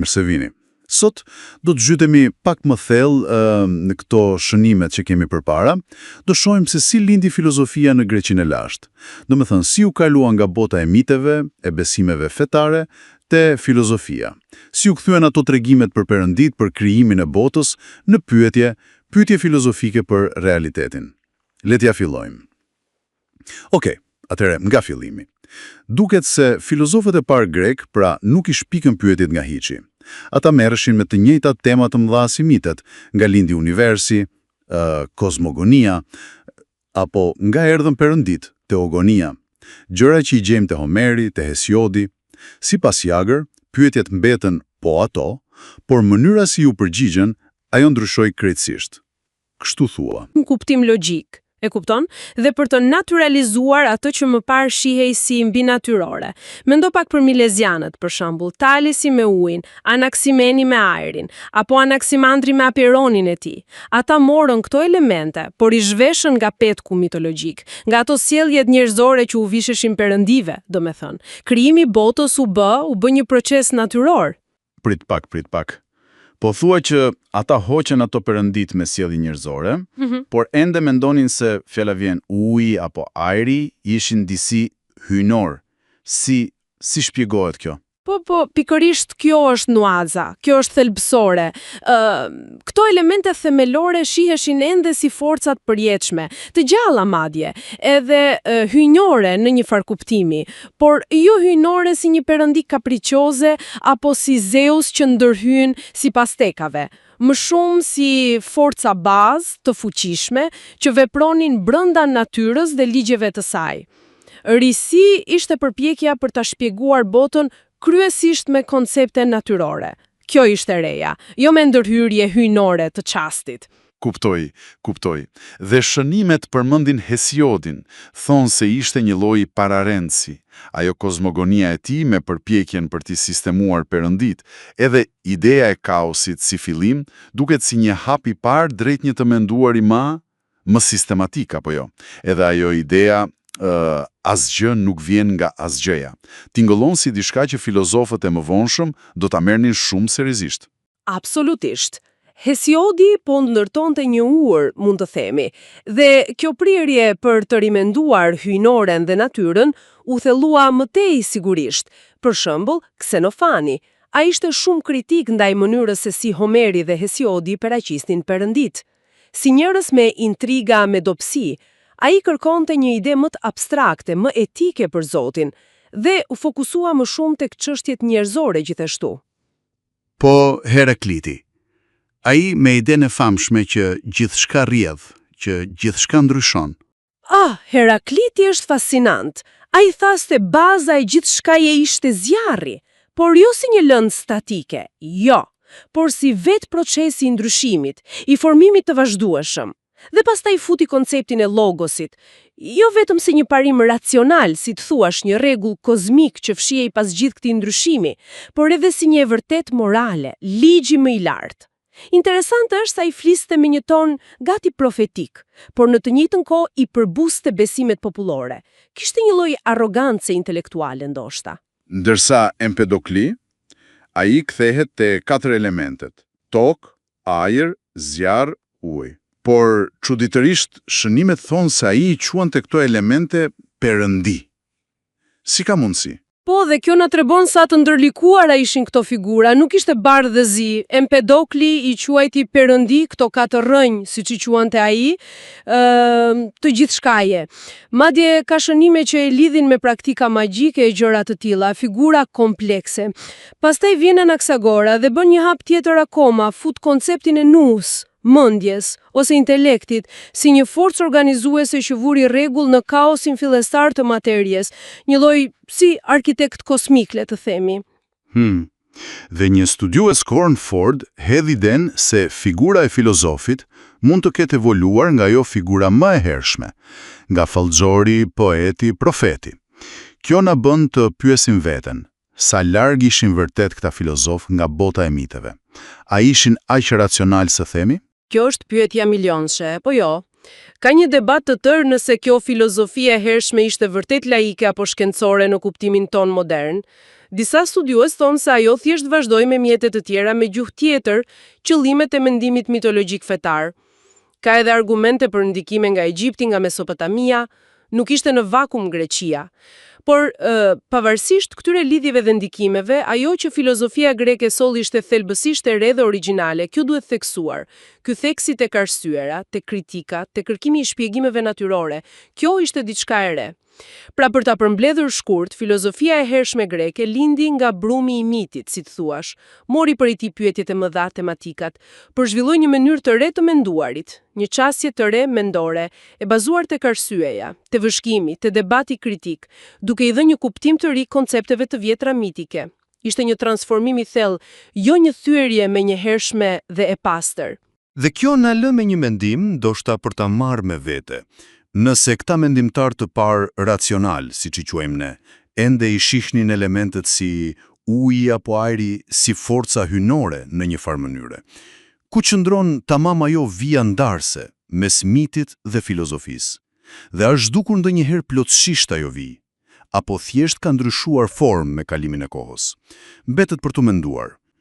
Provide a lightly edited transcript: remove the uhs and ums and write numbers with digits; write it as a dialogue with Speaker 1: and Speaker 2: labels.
Speaker 1: mirë se vini. Sot do të zhytemi pak më thellë në këto shënimet që kemi përpara, do shohim se si lindi filozofia në Greqinë e lashtë. Domethënë si u kalua nga bota e miteve, e besimeve fetare, te filozofia. Si u kthyen ato tregimet për Perëndit për krijimin e botës në pyetje filozofike për realitetin. Le t'ja fillojmë. Okej, atëherë nga fillimi. Duket se filozofët e parë grek pra nuk i shpikën pyetjet nga hiçi. Ata merreshin me të njëjtat tema të mëdha si mitet, nga lindi universi, kozmogonia, apo nga erdhën Perëndit, teogonia, gjëra që i gjejmë te Homeri, te Hesiodi. Sipas Jagër, pyetjet mbeten po ato, por mënyra si u përgjigjen, ajo ndryshoi krejtësisht. Kështu thua.
Speaker 2: Në kuptim logjik, e kupton? Dhe për të naturalizuar atë që më parë shihej si mbinatyrore. Mendo pak për Milesianët, për shembull, Talisi me ujin, Anaksimeni me ajrin, apo Anaksimandri me apironin e tij. Ata morën këto elemente, por i zhveshën nga petku mitologjik, nga ato sjelljet njerëzore që u visheshin perëndive, domethënë. Krijimi i botës u bë një proces natyror.
Speaker 1: Prit pak. Po thua që ata hoqen ato perëndit me sjellje njerëzore, por ende mendonin se fjala vjen uji apo ajri ishin disi hyjnor. Si shpjegohet kjo?
Speaker 2: Po, pikërisht kjo është nuaza, kjo është thelbësore. Këto elemente themelore shiheshin ende si forcat përjetshme, të gjalla madje, edhe hyjnore në një farë kuptimi, por jo hyjnore si një perëndi kapriqoze apo si Zeus që ndërhyn sipas tekave. Më shumë si forca bazë të fuqishme që vepronin brenda natyrës dhe ligjeve të saj. Risi ishte përpjekja për ta shpjeguar botën kryesisht me koncepte natyrore. Kjo ishte reja, jo me ndërhyrje hyjnore të çastit.
Speaker 1: Kuptoj. Dhe shënimet përmendin Hesiodin, thonë se ishte një lloj pararendësi, ajo kozmogonia e tij me përpjekjen për t'i sistemuar perëndit, edhe ideja e kaosit si fillim duket si një hap i parë drejt një të menduari më sistematik apo jo. Edhe ajo ideja asgjë nuk vjen nga asgjëja. Tingëllon si diçka që filozofët e mëvonshëm do ta merrnin shumë seriozisht.
Speaker 2: Absolutisht. Hesiodi po ndërtonte një ur, mund të themi, dhe kjo prirje për të rimenduar hyjnoren dhe natyrën u thellua më tej sigurisht. Për shembull, Ksenofani, ai ishte shumë kritik ndaj mënyrës se si Homeri dhe Hesiodi paraqisnin perëndit. Si njerëz me intriga, me dobësi, ai kërkonte një ide më të abstrakte, më etike për Zotin, dhe u fokusua më shumë tek çështjet njerëzore gjithashtu.
Speaker 1: Po Herakliti, ai me idenë e famshme që gjithçka rrjedh, që gjithçka ndryshon.
Speaker 2: Herakliti është fascinant. Ai tha se baza e gjithçkaje ishte zjarri, por jo si një lëndë statike, jo, por si vetë procesi i ndryshimit, i formimit të vazhdueshëm. Dhe pastaj futi konceptin e logosit, jo vetëm si një parim racional, si të thuash një rregull kozmik që fshihej pas gjithë këtij ndryshimi, por edhe si një e vërtet morale, ligji më i lartë. Interesante është sa i fliste me një ton gati profetik, por në të njëjtën kohë i përbuste besimet popullore. Kishte një lloj arrogancë intelektuale ndoshta.
Speaker 1: Ndërsa Empedokli, ai kthehet te 4 elementet: tokë, ajër, zjarr, ujë. Por çuditërisht shënimet thonë se ai i quante këto elemente perëndi. Si ka mundësi?
Speaker 2: Po, dhe kjo na tregon sa të ndërlikuara ishin këto figura, nuk ishte bardhëzi. Empedokli i quajti perëndi këto 4 rrënjë, siç i quante ai, të gjithçkaje. Madje ka shënime që e lidhin me praktika magjike e gjëra të tilla, figura komplekse. Pastaj vjen Anaksagora dhe bën një hap tjetër akoma, fut konceptin e nus, mendjes ose intelektit si një forcë organizuese që vuri rregull në kaosin fillestar të materjes, një lloj si arkitekt kosmik, le të themi.
Speaker 1: Dhe një studiues Cornford hedhi den se figura e filozofit mund të ketë evoluar nga jo figura më e hershme, nga fallxori, poeti, profeti. Kjo na bën të pyesim veten, sa larg ishin vërtet këta filozof nga bota e miteve. A ishin aq racional se themi?
Speaker 2: Kjo është pyetja milionshë, po jo. Ka një debat të tërë nëse kjo filozofia e hershme ishte vërtet laike apo shkencore në kuptimin ton modern. Disa studiues thonë se ajo thjesht vazhdoi me mjete të tjera me gjuhë tjetër, qëllimet e mendimit mitologjik fetar. Ka edhe argumente për ndikime nga Egjipti, nga Mesopotamia, nuk ishte në vakum Greqia. Por, pavarësisht këtyre lidhjeve dhe ndikimeve, ajo që filozofia greke solli ishte thelbësisht e re dhe origjinale, kjo duhet theksuar. Ky theksi tek arsyera, tek kritika, tek kërkimi i shpjegimeve natyrore, kjo ishte diçka e re. Pra për ta përmbledhur shkurt, filozofia e hershme greke lindi nga brumi i mitit, si të thuash, mori prej tij pyetjet e mëdha tematikat, përzhvilloi një mënyrë të re të menduarit, një qasje të re mendore, e bazuar tek arsyeja, te vëzhgimi, te debati kritik, duke i dhënë një kuptim të ri koncepteve të vjetra mitike. Ishte një transformim i thellë, jo një thyerje me një hershme dhe e pastër.
Speaker 1: Dhe kjo na lë me një mendim, ndoshta për ta marrë me vete. Nëse këta mendimtar të parë racional, siç i quajmë ne, ende i shihnin elementet si uji apo ajri si forca hynore në një farë mënyre, ku qëndron tamam ajo vija ndarse mes mitit dhe filozofisë? Dhe është zhdukur ndonjëherë plotësisht ajo vijë, apo thjesht ka ndryshuar formë me kalimin e kohës? Mbetet për tu menduar.